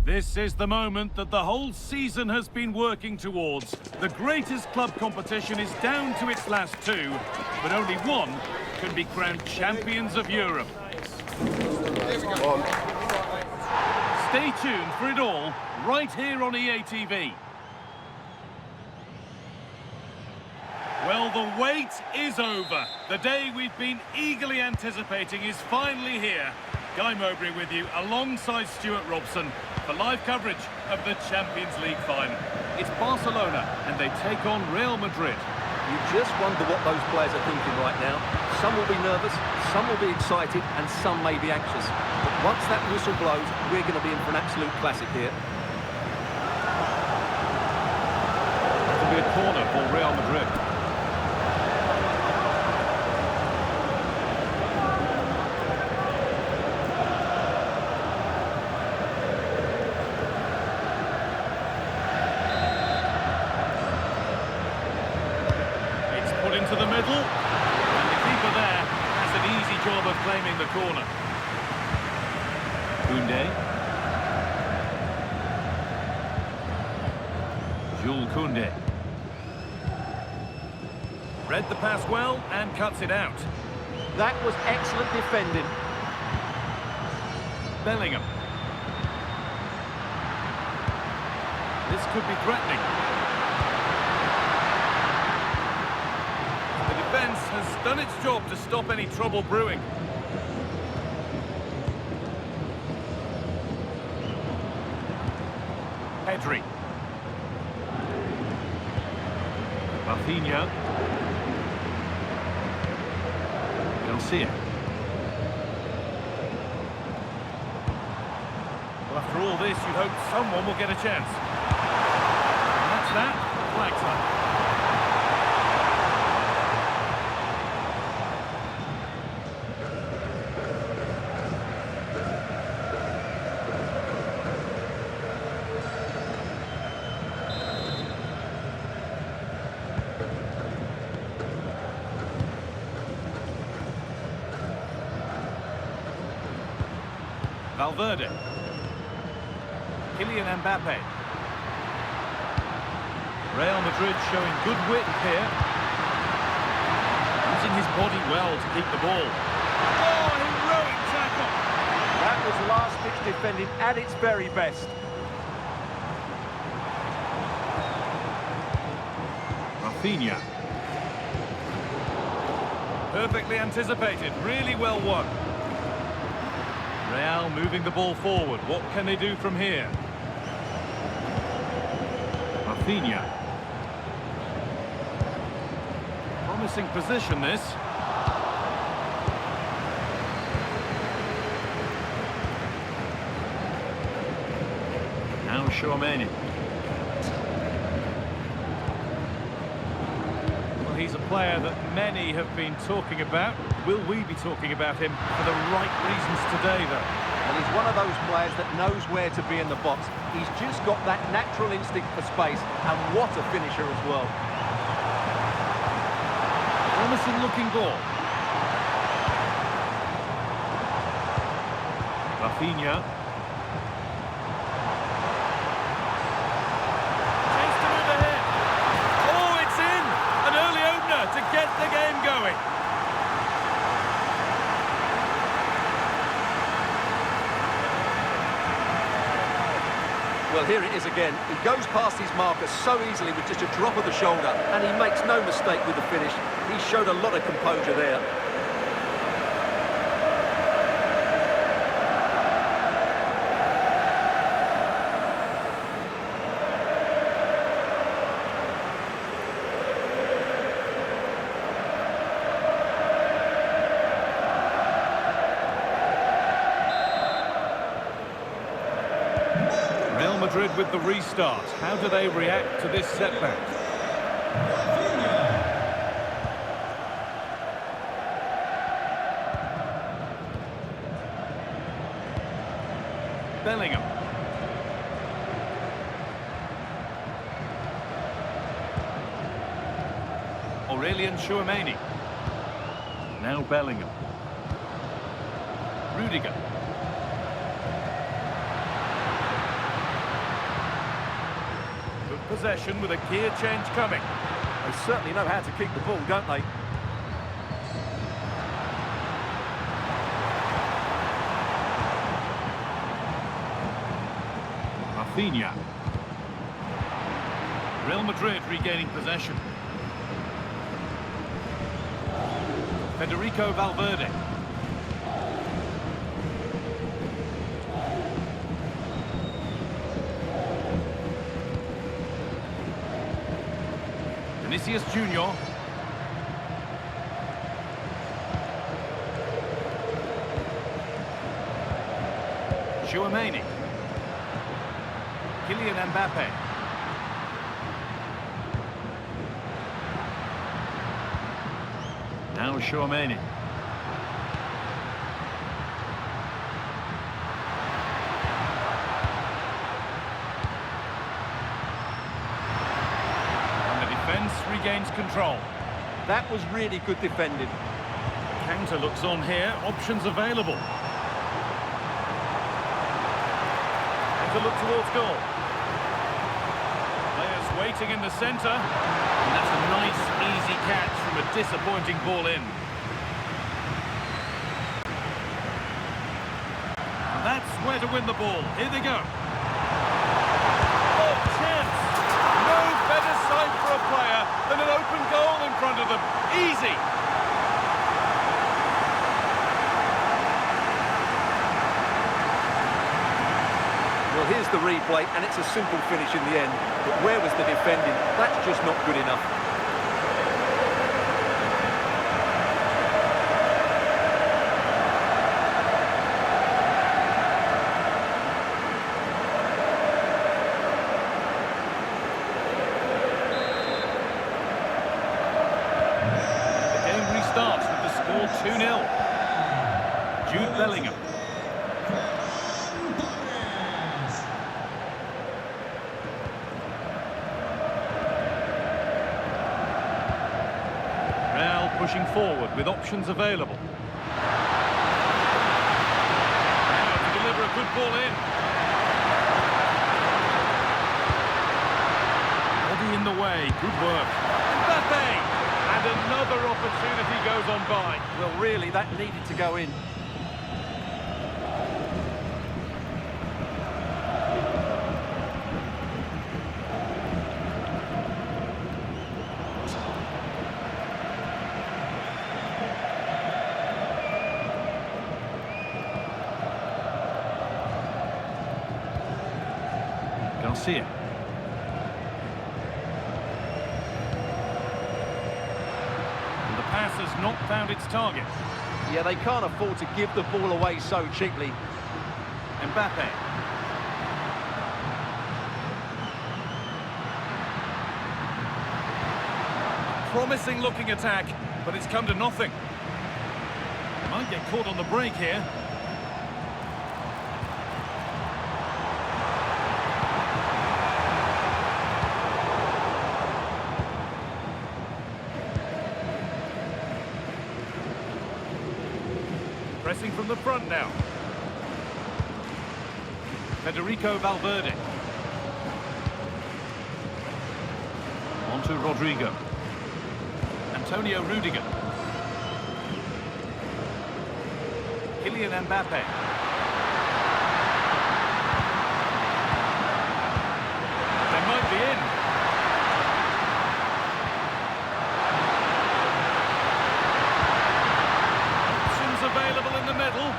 This is the moment that the whole season has been working towards. The greatest club competition is down to its last two, but only one can be crowned champions of Europe. Stay tuned for it all, right here on EA TV. Well, the wait is over. The day we've been eagerly anticipating is finally here. Guy Mowbray with you, alongside Stuart Robson, for live coverage of the Champions League final. It's Barcelona, and they take on Real Madrid. You just wonder what those players are thinking right now. Some will be nervous, some will be excited, and some may be anxious. But once that whistle blows, we're going to be in for an absolute classic here. It'll be a corner for Real Madrid. Into the middle, and the keeper there has an easy job of claiming the corner. Koundé. Jules Koundé. Read the pass well and cuts it out. That was excellent defending. Bellingham. This could be threatening. Defence has done its job to stop any trouble brewing. Pedri. Rafinha. Garcia. Well, after all this, you'd hope someone will get a chance. And that's that. Flags up. Valverde. Kylian Mbappé. Real Madrid showing good wit here. Using his body well to keep the ball. Oh, heroic tackle! That was last-ditch defending at its very best. Rafinha. Perfectly anticipated, really well won. Real moving the ball forward. What can they do from here? Rafinha. Promising position, this. Now Tchouaméni. Well, he's a player that many have been talking about. Will we be talking about him for the right reasons today, though? Well, he's one of those players that knows where to be in the box. He's just got that natural instinct for space, and what a finisher as well. Promising looking ball. Rafinha. Chance to move ahead. Oh, it's in! An early opener to get the game going. Well, here it is again. He goes past his marker so easily with just a drop of the shoulder, and he makes no mistake with the finish. He showed a lot of composure there. Madrid with the restart. How do they react to this setback? Bellingham. Aurelien Tchouaméni. Now Bellingham. Rudiger. possession with a gear change coming. They certainly know how to keep the ball, don't they? Rafinha. Real Madrid regaining possession. Federico Valverde. Vinicius Junior. Tchouaméni. Kylian Mbappé. Now Tchouaméni. And the defence regains control. That was really good defending. Counter looks on here, options available. And to look towards goal. Players waiting in the centre. And that's a nice, easy catch from a disappointing ball in. And that's where to win the ball. Here they go. Oh, chance! No better sight for a player than an open goal in front of them. Easy! Well, here's the replay, and it's a simple finish in the end. But where was the defending? That's just not good enough. The game restarts with the score 2-0. Jude Bellingham. Pushing forward with options available. Now to deliver a good ball in. Body in the way, good work. Mbappé! And another opportunity goes on by. Well, really, that needed to go in. Garcia. And the pass has not found its target. Yeah, they can't afford to give the ball away so cheaply. Mbappé. Promising looking attack, but it's come to nothing. Might get caught on the break here. Pressing from the front now. Federico Valverde. On to Rodrigo. Antonio Rudiger. Kylian Mbappé. They might be in. Available in the middle.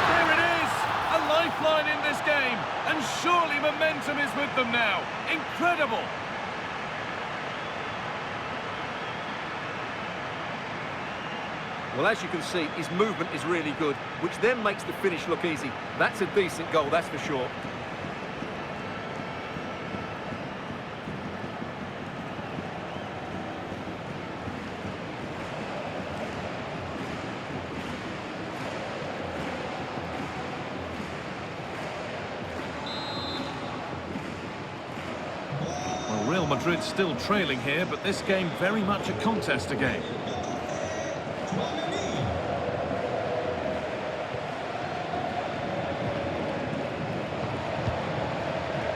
There it is! A lifeline in this game, and surely momentum is with them now. Incredible! Well, as you can see, his movement is really good, which then makes the finish look easy. That's a decent goal, that's for sure. Real Madrid still trailing here, but this game very much a contest again.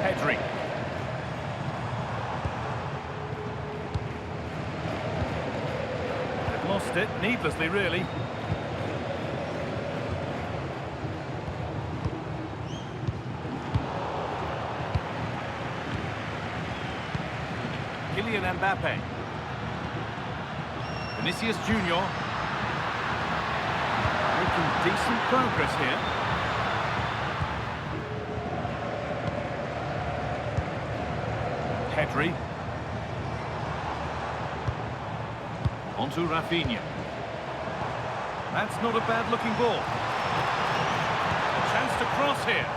Pedri. lost it, needlessly really. Mbappé. Vinicius Junior. Making decent progress here. Pedri. Onto Rafinha. That's not a bad looking ball. A chance to cross here.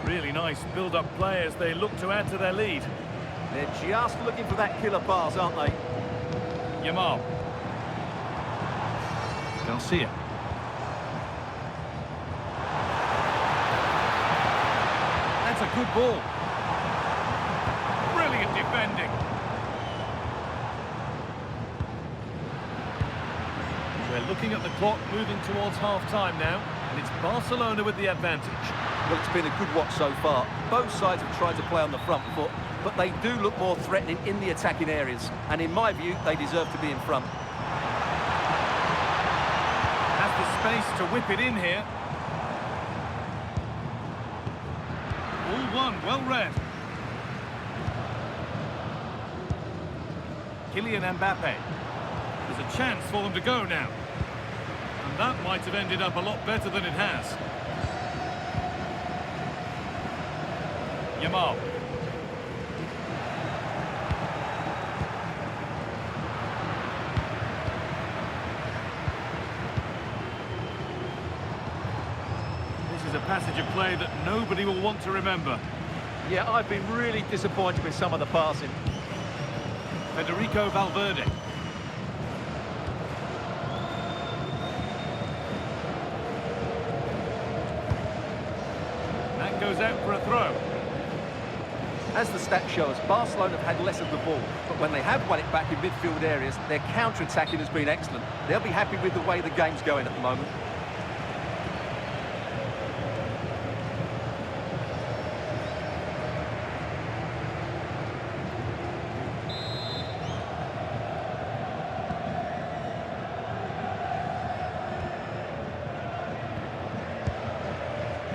Really nice build-up play as they look to add to their lead. They're just looking for that killer pass, aren't they? Yamal. Garcia. That's a good ball. Brilliant defending. We're looking at the clock moving towards half-time now, and it's Barcelona with the advantage. Well, it's been a good watch so far. Both sides have tried to play on the front foot, but they do look more threatening in the attacking areas. And in my view, they deserve to be in front. Has the space to whip it in here. All one, well read. Kylian Mbappé. There's a chance for them to go now. And that might have ended up a lot better than it has. Yamal. This is a passage of play that nobody will want to remember. Yeah, I've been really disappointed with some of the passing. Federico Valverde. That goes out for a throw. As the stats show us, Barcelona have had less of the ball, but when they have won it back in midfield areas, their counter-attacking has been excellent. They'll be happy with the way the game's going at the moment.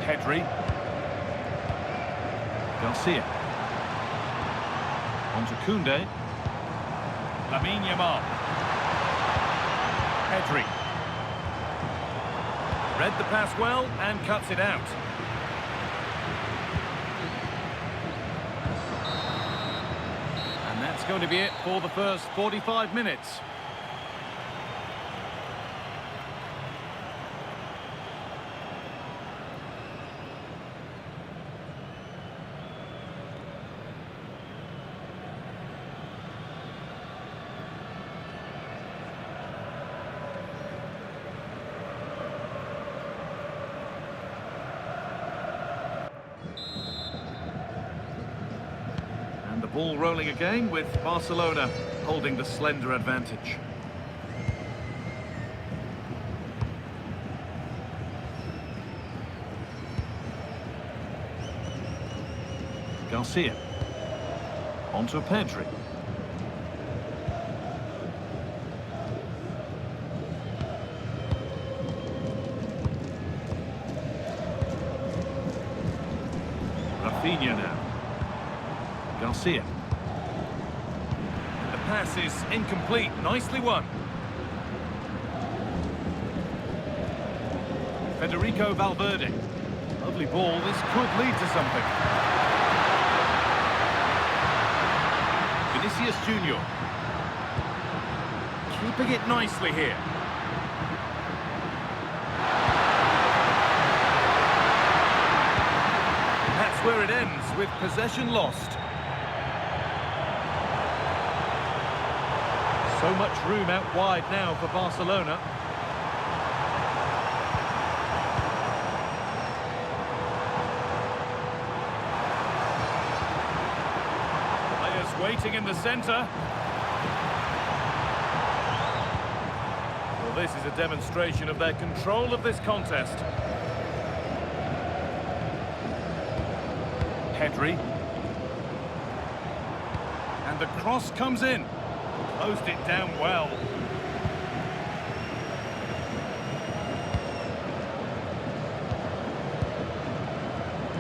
Pedri. Garcia. Onto Koundé. Lamine Yamal. Pedri. Read the pass well and cuts it out. And that's going to be it for the first 45 minutes. The ball rolling again with Barcelona holding the slender advantage. Garcia. Onto Pedri. Rafinha now. Garcia. The pass is incomplete. Nicely won. Federico Valverde. Lovely ball. This could lead to something. Vinicius Junior. Keeping it nicely here. And that's where it ends, with possession lost. So much room out wide now for Barcelona. Players waiting in the centre. Well, this is a demonstration of their control of this contest. Pedri. the cross comes in. Closed it down well.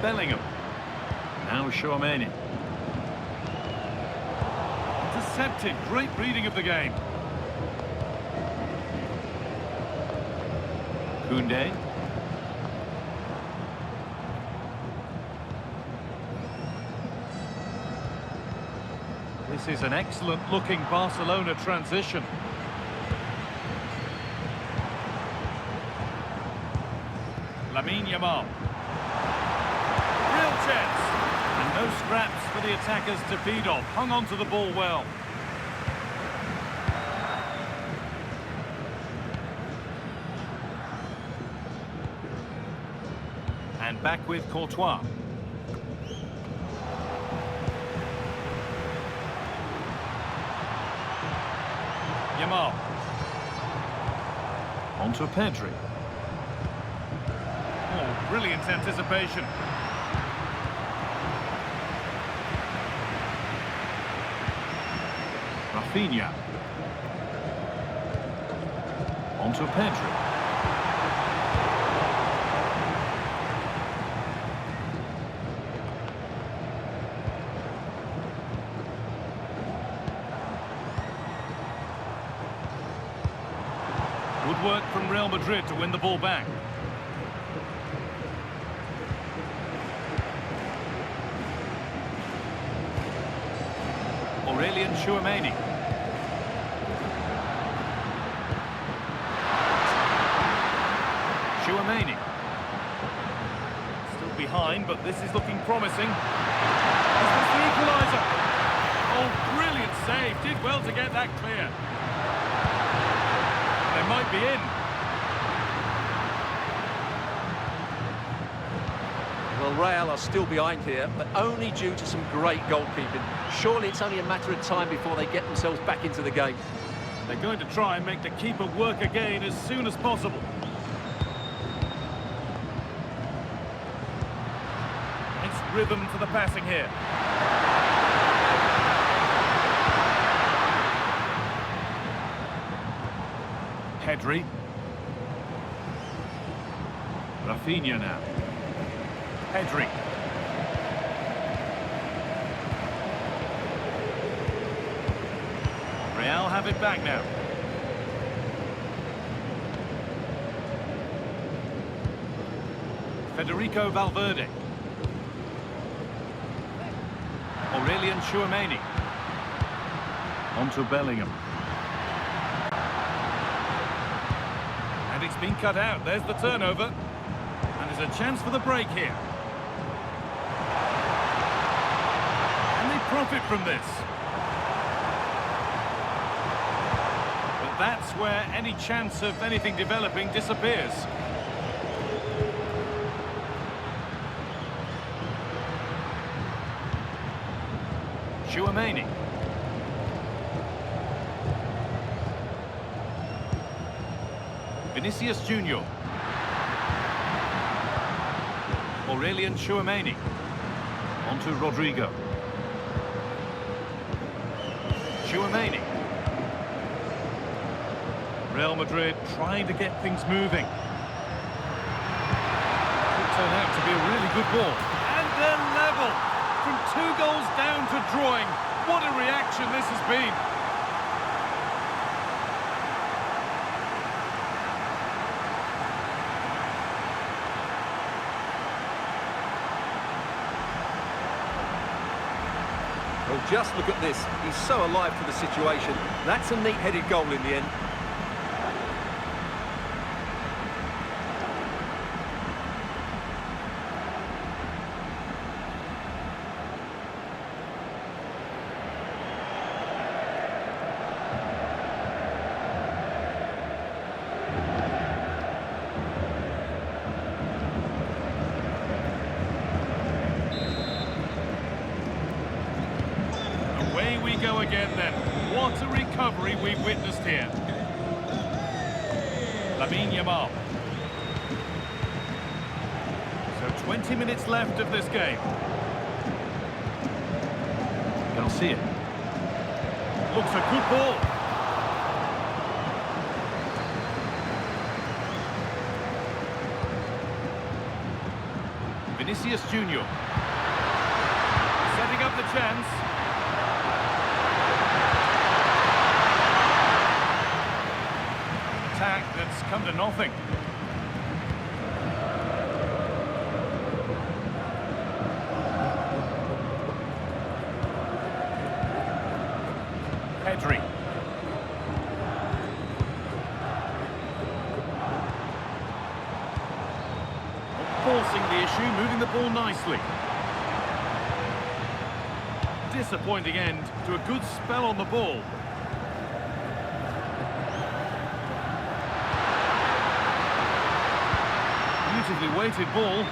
Bellingham. Now Chouameni. Intercepted. Great reading of the game. Koundé. This is an excellent-looking Barcelona transition. Yamal. Real chance. And no scraps for the attackers to feed off. Hung on to the ball well. And back with Courtois. Yamal. On to Pedri. Oh, brilliant anticipation. Rafinha. On to Pedri. Good work from Real Madrid to win the ball back. Chouameni. Chouameni. Still behind, but this is looking promising. Is this the equaliser? Oh, brilliant save. Did well to get that clear. They might be in. Well, Real are still behind here, but only due to some great goalkeeping. Surely it's only a matter of time before they get themselves back into the game. They're going to try and make the keeper work again as soon as possible. Nice rhythm to the passing here. Pedri. Rafinha now. Pedri. Real have it back now. Federico Valverde. Chouameni. On to Bellingham. And it's been cut out. There's the turnover. And there's a chance for the break here. Profit from this. But that's where any chance of anything developing disappears. Chouameni. Vinicius Junior. Chouameni. On to Rodrigo. Chouameni. Real Madrid trying to get things moving. Could turn out to be a really good ball. And they're level. From 2 goals down to drawing. What a reaction this has been. Well, just look at this. He's so alive to the situation. That's a neat-headed goal in the end. Go again then. What a recovery we've witnessed here. Yamal. So 20 minutes left of this game. Garcia. Looks a good ball. Vinicius Junior. Setting up the chance. Attack that's come to nothing. Pedri. Forcing the issue, moving the ball nicely. Disappointing end to a good spell on the ball. Beautifully weighted ball.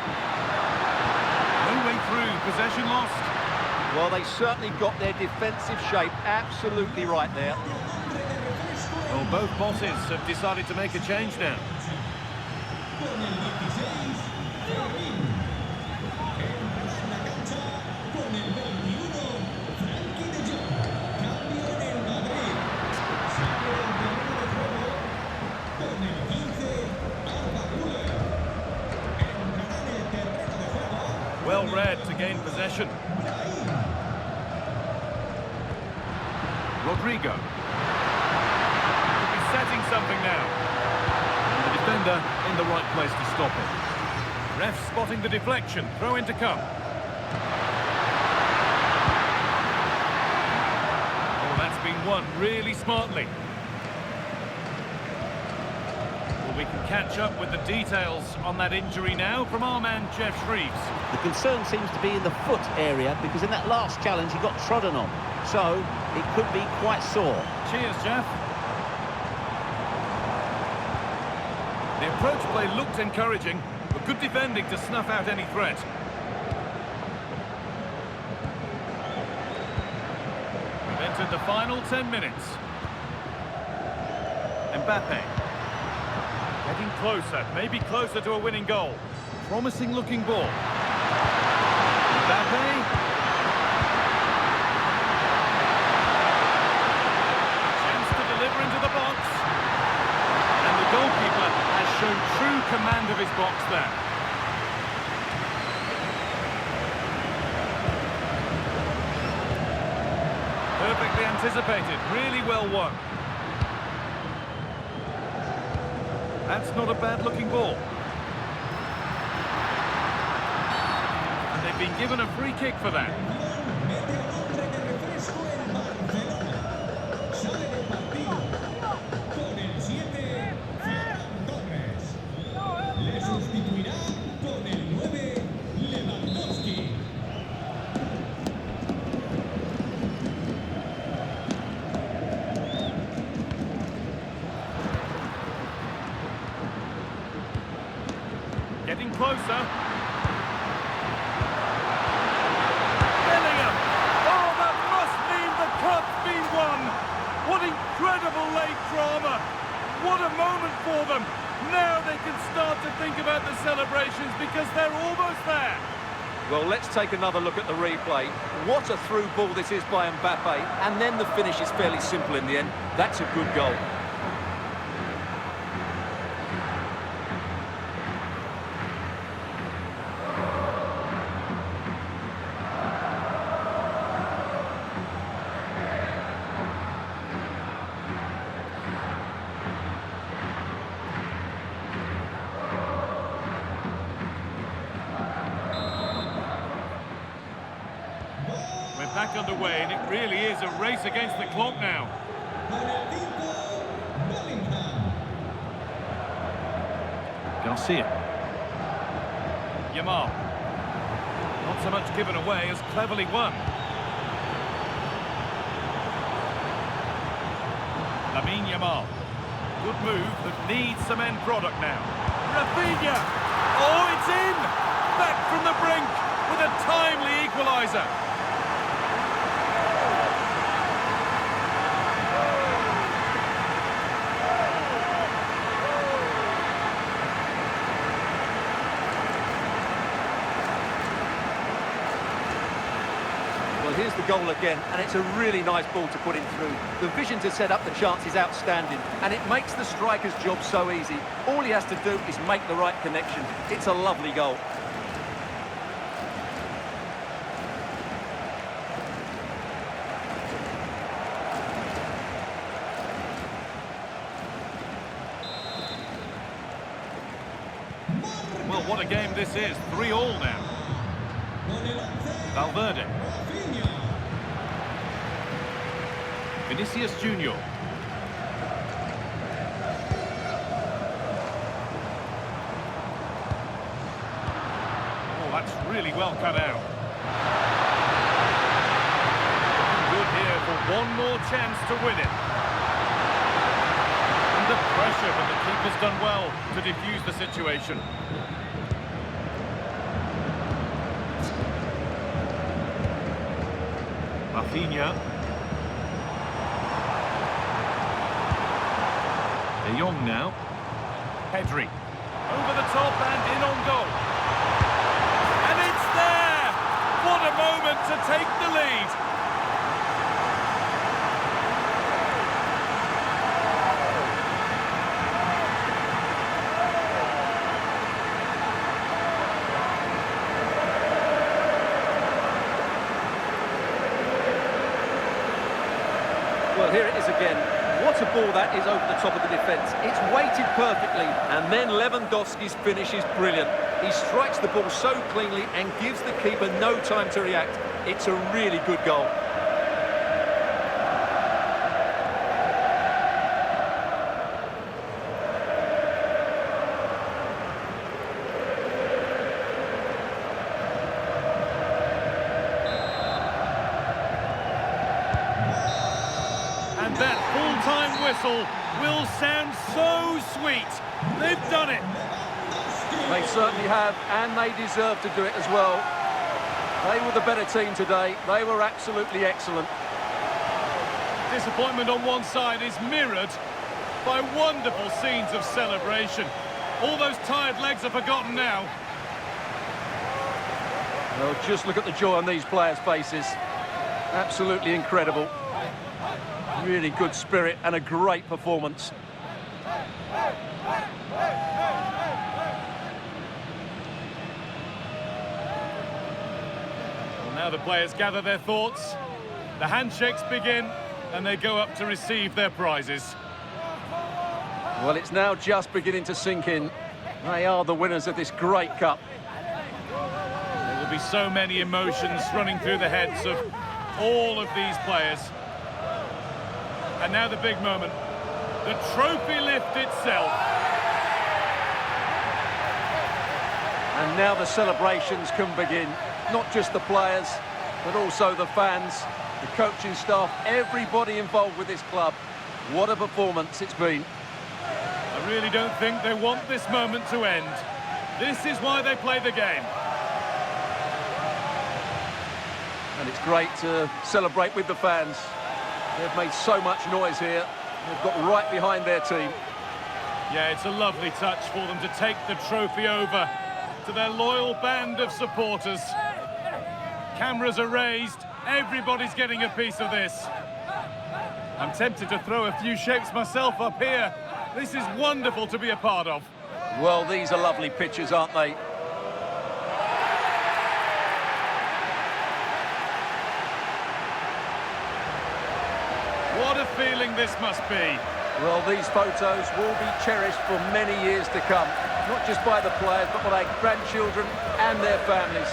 No way through, possession lost. Well, they certainly got their defensive shape absolutely right there. Well, both bosses have decided to make a change now. Well read to gain possession. Rodrigo. Could be setting something now. And the defender in the right place to stop it. Ref spotting the deflection. Throw in to come. Oh, that's been won really smartly. Well, we can catch up with the details on that injury now from our man, Jeff Shreves. The concern seems to be in the foot area because in that last challenge he got trodden on. So it could be quite sore. Cheers, Jeff. The approach play looked encouraging, but good defending to snuff out any threat. We've entered the final 10 minutes. Mbappé. Getting closer, maybe closer to a winning goal. Promising looking ball. Mbappé. Into the box, and the goalkeeper has shown true command of his box there. Perfectly anticipated, really well won. That's not a bad looking ball. And they've been given a free kick for that. Getting closer. Bellingham. Oh, that must mean the cup's been won. What incredible late drama. What a moment for them. Now they can start to think about the celebrations because they're almost there. Well, let's take another look at the replay. What a through ball this is by Mbappé. And then the finish is fairly simple in the end. That's a good goal. Back underway, and it really is a race against the clock now. Garcia. Yamal. Not so much given away as cleverly won. Yamal. Good move that needs some end product now. Rafinha. Oh, it's in! Back from the brink with a timely equaliser. Here's the goal again, and it's a really nice ball to put him through. The vision to set up the chance is outstanding, and it makes the striker's job so easy. All he has to do is make the right connection. It's a lovely goal. Well, what a game this is. 3-3 now. Valverde. Vinicius Junior. Oh, that's really well cut out. Good here for one more chance to win it. Under pressure, but the keeper's done well to defuse the situation. Rafinha. De Jong now. Pedri. Over the top and in on goal. And it's there! What a moment to take the lead. Well, here it is again. What a ball that is over the top of the defence. It's weighted perfectly, and then Lewandowski's finish is brilliant. He strikes the ball so cleanly and gives the keeper no time to react. It's a really good goal. And that full-time whistle will sound so sweet. They've done it. They certainly have, and they deserve to do it as well. They were the better team today. They were absolutely excellent. Disappointment on one side is mirrored by wonderful scenes of celebration. All those tired legs are forgotten now. Well, just look at the joy on these players' faces. Absolutely incredible. Really good spirit and a great performance. Well, now the players gather their thoughts. The handshakes begin and they go up to receive their prizes. Well, it's now just beginning to sink in. They are the winners of this great cup. There will be so many emotions running through the heads of all of these players. And now the big moment, the trophy lift itself. And now the celebrations can begin. Not just the players, but also the fans, the coaching staff, everybody involved with this club. What a performance it's been. I really don't think they want this moment to end. This is why they play the game. And it's great to celebrate with the fans. They've made so much noise here. They've got right behind their team. Yeah, it's a lovely touch for them to take the trophy over to their loyal band of supporters. Cameras are raised. Everybody's getting a piece of this. I'm tempted to throw a few shapes myself up here. This is wonderful to be a part of. Well, these are lovely pictures, aren't they? What a feeling this must be. Well, these photos will be cherished for many years to come. Not just by the players, but by their grandchildren and their families.